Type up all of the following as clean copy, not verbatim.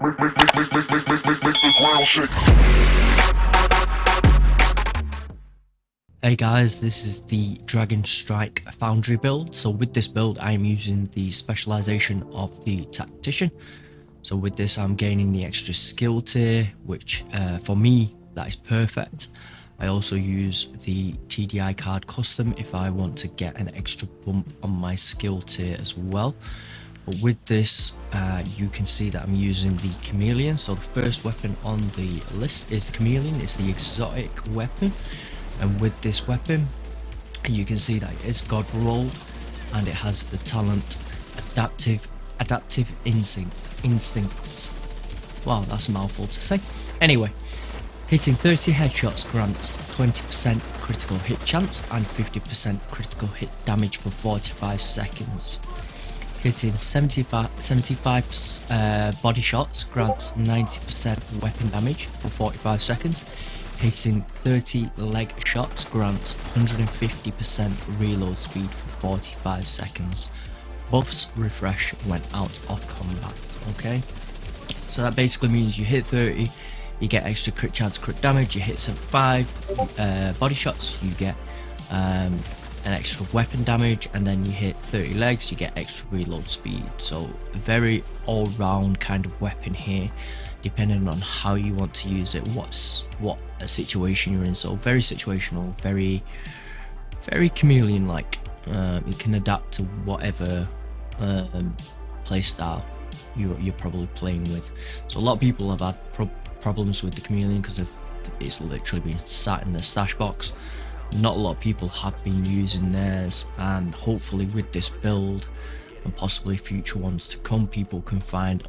Hey guys, this is the Dragon Strike Foundry build. So with this build I am using the specialization of the Tactician. So with this I'm gaining the extra skill tier, which for me that is perfect. I also use the TDI card custom if I want to get an extra bump on my skill tier as well. But with this you can see that I'm using the Chameleon. So the first weapon on the list is the Chameleon. It's the exotic weapon. And with this weapon you can see that it's god roll and it has the talent adaptive instincts. Wow, that's a mouthful to say. Anyway, hitting 30 headshots grants 20% critical hit chance and 50% critical hit damage for 45 seconds. Hitting 75 body shots grants 90% weapon damage for 45 seconds. Hitting 30 leg shots grants 150% reload speed for 45 seconds. Buffs refresh when out of combat. Okay, so that basically means you hit 30, you get extra crit chance, crit damage. You hit 75 body shots, you get an extra weapon damage, and then you hit 30 legs, you get extra reload speed. So a very all-round kind of weapon here, depending on how you want to use it, what situation you're in. So very situational, very chameleon like. You can adapt to whatever playstyle you're probably playing with. So a lot of people have had problems with the Chameleon because it's literally been sat in their stash box. Not a lot of people have been using theirs, and hopefully with this build and possibly future ones to come, people can find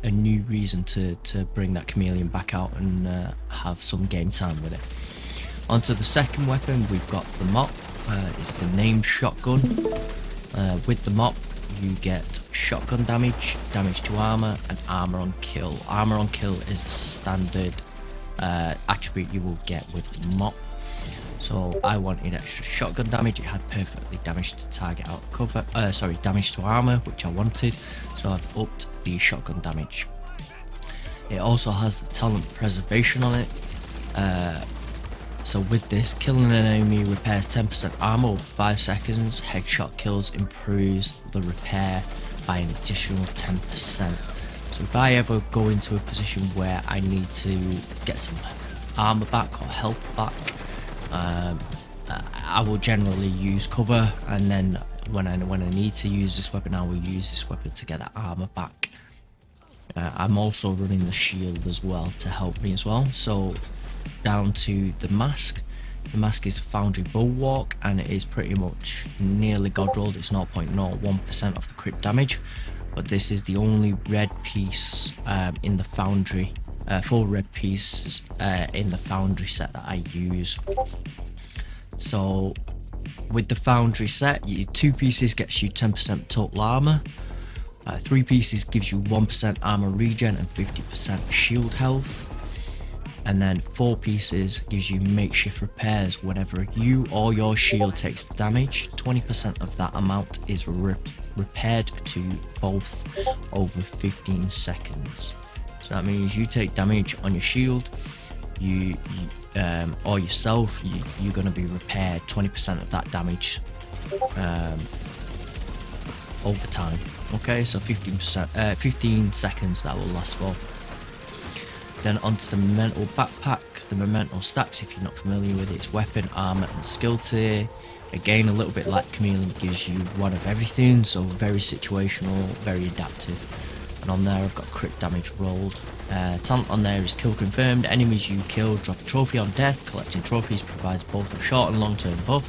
a new reason to bring that Chameleon back out and have some game time with it. Onto the second weapon, we've got the mop. It's the named shotgun. With the mop you get shotgun damage, damage to armor, and armor on kill. Armor on kill is the standard attribute you will get with the mop. So I wanted extra shotgun damage. It had perfectly damage to target out cover, damage to armor, which I wanted, so I've upped the shotgun damage. It also has the talent preservation on it. So with this, killing an enemy repairs 10% armor over 5 seconds. Headshot kills improves the repair by an additional 10%. So if I ever go into a position where I need to get some armor back or health back, I will generally use cover, and then when I need to use this weapon, I will use this weapon to get that armor back. I'm also running the shield as well to help me as well. So down to the mask. The mask is a Foundry Bulkwork, and it is pretty much nearly god rolled. It's 0.01% of the crit damage, but this is the only red piece in the Foundry, full red piece in the Foundry set that I use. So with the Foundry set, 2 pieces gets you 10% total armor, 3 pieces gives you 1% armor regen and 50% shield health, and then 4 pieces gives you makeshift repairs whenever you or your shield takes damage. 20% of that amount is repaired to both over 15 seconds. So that means you take damage on your shield, or yourself, you're going to be repaired 20% of that damage over time. Okay, so 15 seconds that will last for. Then onto the Memento backpack. The Memento stacks, if you're not familiar with it, it's weapon, armor, and skill tier. Again, a little bit like Chameleon, gives you one of everything, so very situational, very adaptive. And on there I've got crit damage rolled. Talent on there is kill confirmed. Enemies you kill drop a trophy on death. Collecting trophies provides both a short and long term buff,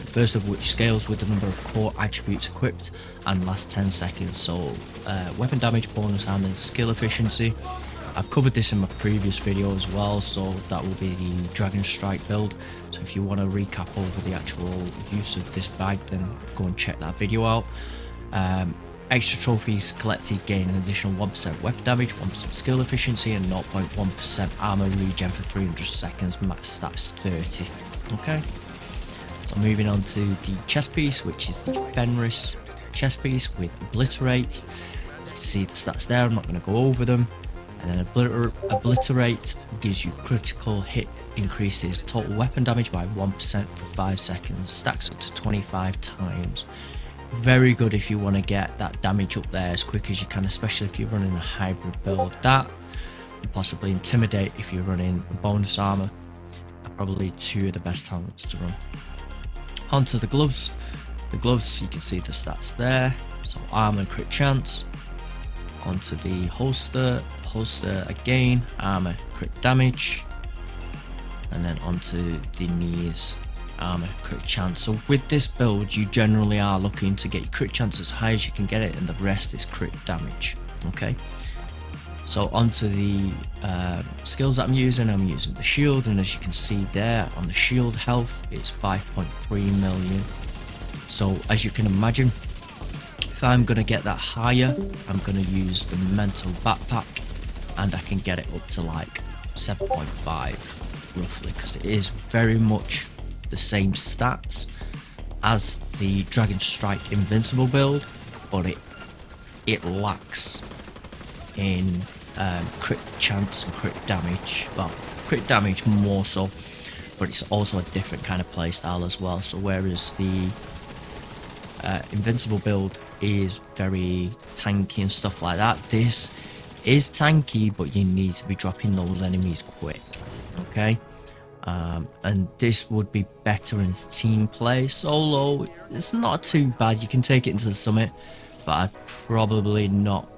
the first of which scales with the number of core attributes equipped and lasts 10 seconds. So weapon damage, bonus, armor, and skill efficiency. I've covered this in my previous video as well, so that will be the Dragon Strike build. So if you want to recap over the actual use of this bag, then go and check that video out. Extra trophies collected gain an additional 1% weapon damage, 1% skill efficiency, and 0.1% armor regen for 300 seconds, max stats 30. Okay, so moving on to the chest piece, which is the Fenris chest piece with Obliterate. can see the stats there, I'm not going to go over them. And then obliterate gives you critical hit, increases total weapon damage by 1% for 5 seconds, stacks up to 25 times. Very good if you want to get that damage up there as quick as you can, especially if you're running a hybrid build. That, and possibly intimidate if you're running bonus armor, are probably two of the best talents to run. Onto the gloves. The gloves, you can see the stats there. So armor and crit chance. Onto the holster. Holster again, armor, crit damage. And then onto the knees, armor, crit chance. So with this build, you generally are looking to get your crit chance as high as you can get it, and the rest is crit damage. Okay. So onto the skills that I'm using the shield, and as you can see there on the shield health, it's 5.3 million. So as you can imagine, if I'm going to get that higher, I'm going to use the mental backpack, and I can get it up to like 7.5 roughly, because it is very much the same stats as the Dragon Strike Invincible build, but it lacks in crit chance and crit damage. Well, crit damage more so, but it's also a different kind of playstyle as well. So whereas the Invincible build is very tanky and stuff like that, this is tanky, but you need to be dropping those enemies quick. Okay, and this would be better in team play. Solo, it's not too bad, you can take it into the summit, but I'd probably not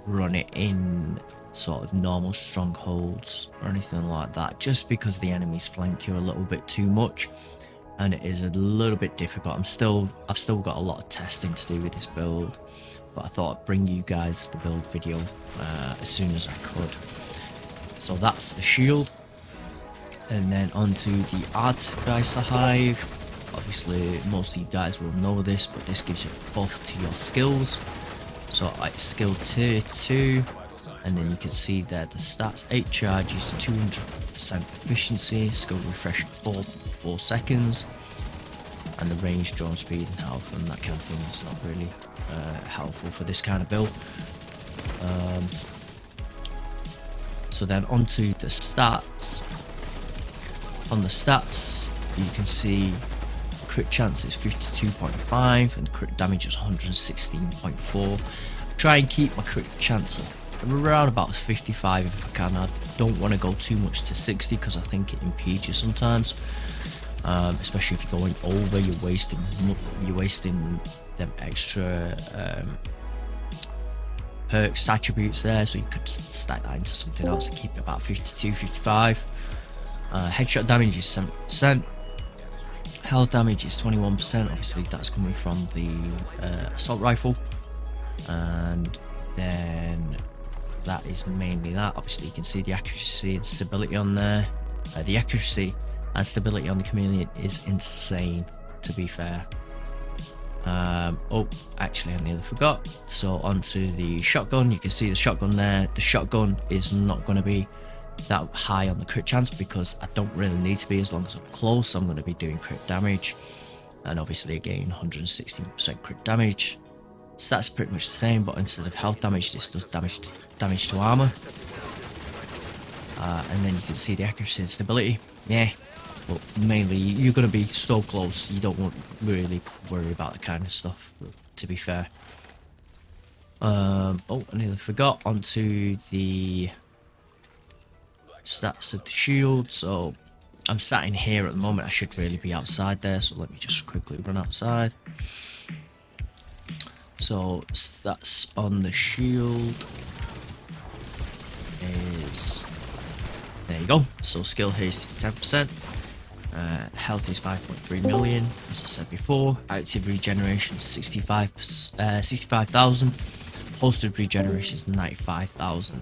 run it in sort of normal strongholds or anything like that, just because the enemies flank you a little bit too much, and it is a little bit difficult. I've still got a lot of testing to do with this build, but I thought I'd bring you guys the build video as soon as I could. So that's the shield, and then onto the Artificer Hive. Obviously most of you guys will know this, but this gives you a buff to your skills. So it's skill tier 2, and then you can see there the stats: 8 charges, 200% efficiency, skill refresh 4 seconds, and the range, drone speed and health and that kind of thing is not really helpful for this kind of build. So then onto the stats. On the stats, you can see crit chance is 52.5 and crit damage is 116.4. Try and keep my crit chance around about 55 if I can. I don't want to go too much to 60 because I think it impedes you sometimes, especially if you're going over. You're wasting them extra perks, attributes there, so you could stack that into something else and keep it about 52, 55. Headshot damage is 70%. Health damage is 21%. Obviously that's coming from the assault rifle, and then that is mainly that. Obviously you can see the accuracy and stability on there. The accuracy and stability on the chameleon is insane, to be fair. Oh, actually I nearly forgot. So onto the shotgun, you can see the shotgun there. The shotgun is not going to be that high on the crit chance because I don't really need to be. As long as I'm close, I'm going to be doing crit damage, and obviously again 116% crit damage. Stats pretty much the same, but instead of health damage, this does damage to armor. And then you can see the accuracy and stability. Yeah, but mainly you're going to be so close, you don't really worry about that kind of stuff, to be fair. Oh, I nearly forgot. Onto the stats of the shield. So I'm sat in here at the moment. I should really be outside there, so let me just quickly run outside. So stats on the shield is, there you go. So skill haste is 10%, health is 5.3 million, as I said before. Active regeneration is 65,000. Holstered regeneration is 95,000.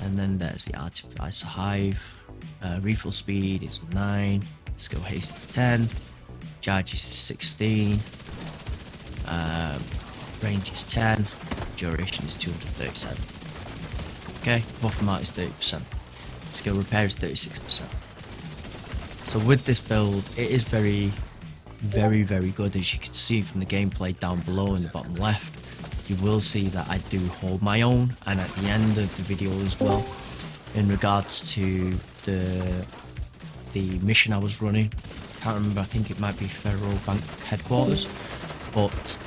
And then there's the Artificer Hive. Refill speed is 9, skill haste is 10, charge is 16, range is 10, duration is 237. Okay, buff amount is 30%, skill repair is 36%. So with this build, it is very good, as you can see from the gameplay down below in the bottom left. you will see that I do hold my own, and at the end of the video as well, in regards to the mission I was running, can't remember, I think it might be Federal Bank headquarters, but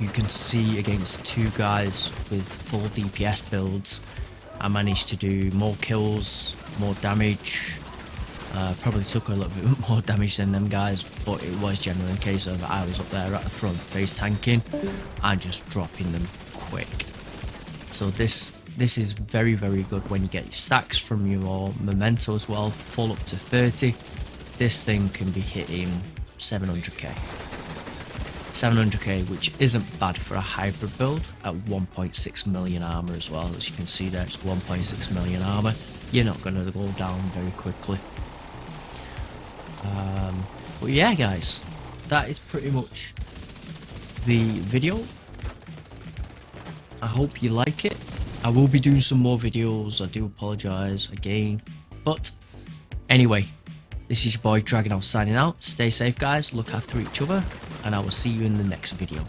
you can see against two guys with full DPS builds, I managed to do more kills, more damage. Probably took a little bit more damage than them guys, but it was generally a case of I was up there at the front face tanking and just dropping them quick. So this is very good when you get your stacks from your memento as well, full up to 30. This thing can be hitting 700k. 700k, which isn't bad for a hybrid build at 1.6 million armor as well. As you can see there, it's 1.6 million armor. You're not going to go down very quickly. But yeah, guys, that is pretty much the video. I hope you like it. I will be doing some more videos. I do apologize again, but anyway, this is your boy Dragon signing out. Stay safe, guys, look after each other, and I will see you in the next video.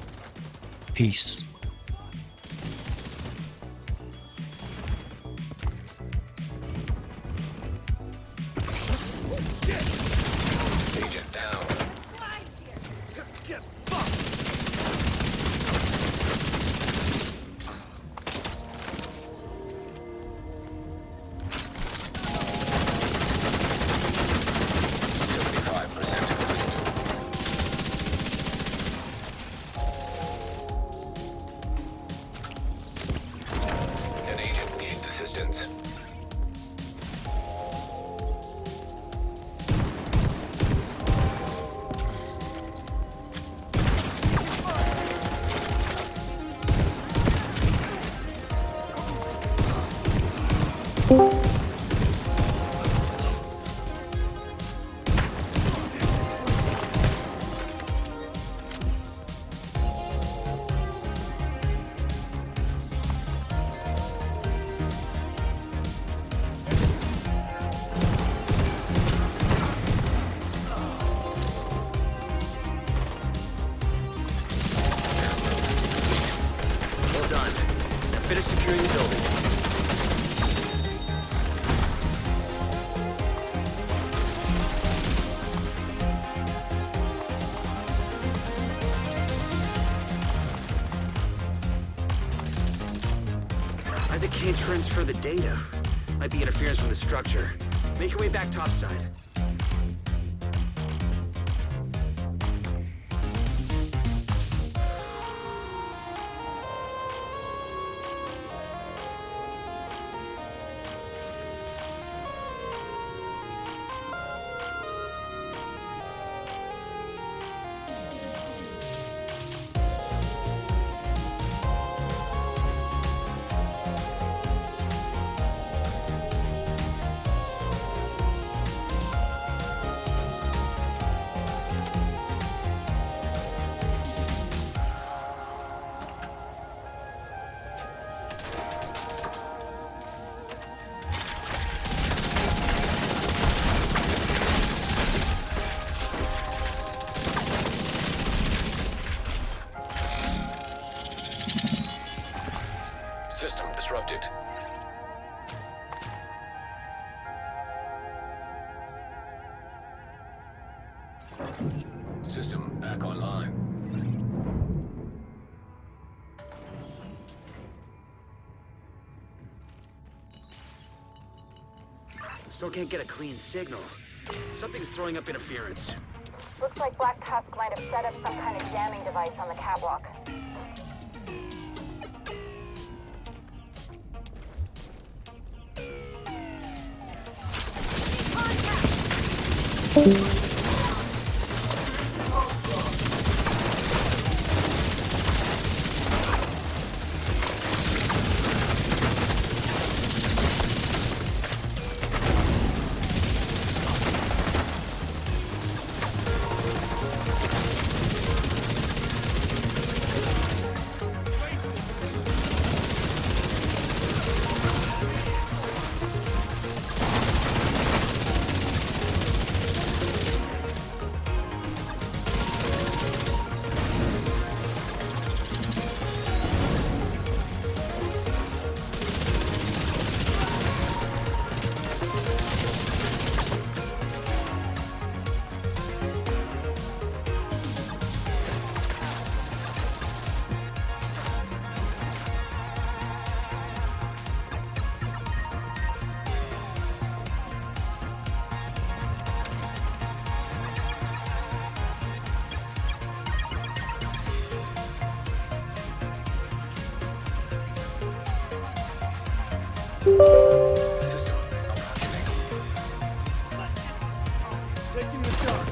Peace. Assistance. Finish securing the building. Isaac can't transfer the data. Might be interference from the structure. Make your way back topside. System disrupted. System back online. Still can't get a clean signal. Something's throwing up interference. Looks like Black Tusk might have set up some kind of jamming device on the catwalk. System malfunctioning. Taking the shot.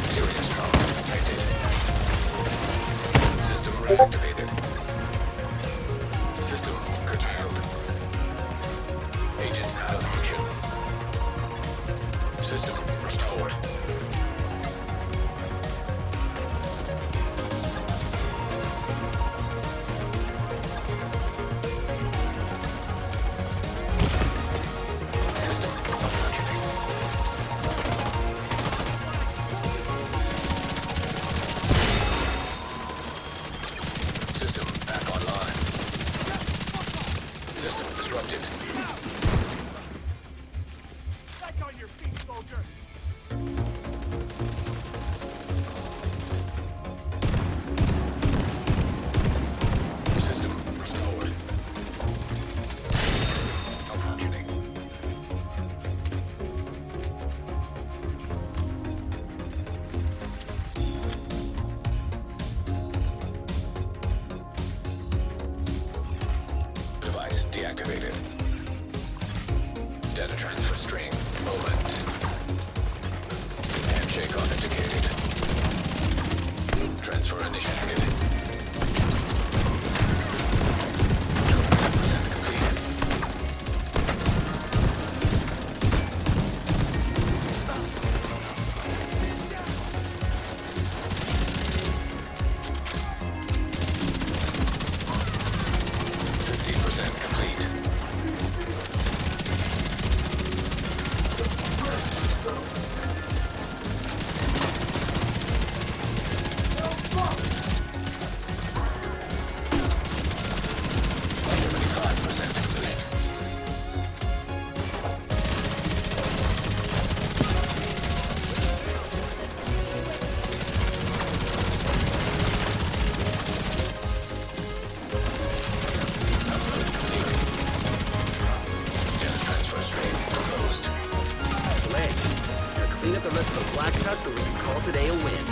Serious trauma detected. System reactivated. System curtailed. Agent malfunction. System restored. System malfunctioning. System back online. System disrupted. Back on your feet, soldier. System restored. Malfunctioning. Device deactivated. Data transfer string moment. Handshake authenticated. Transfer initiated. 10% complete. %, complete. Data transfer stream closed. Ledge. Now clean up the rest of the black tusk, or we can call today a win.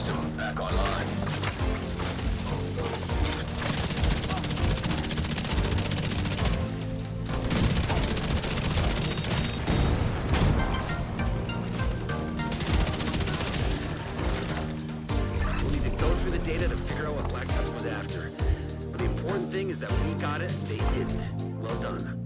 system back online. We'll need to go through the data to figure out what Black Tusk was after. But the important thing is that we got it, they didn't. Well done.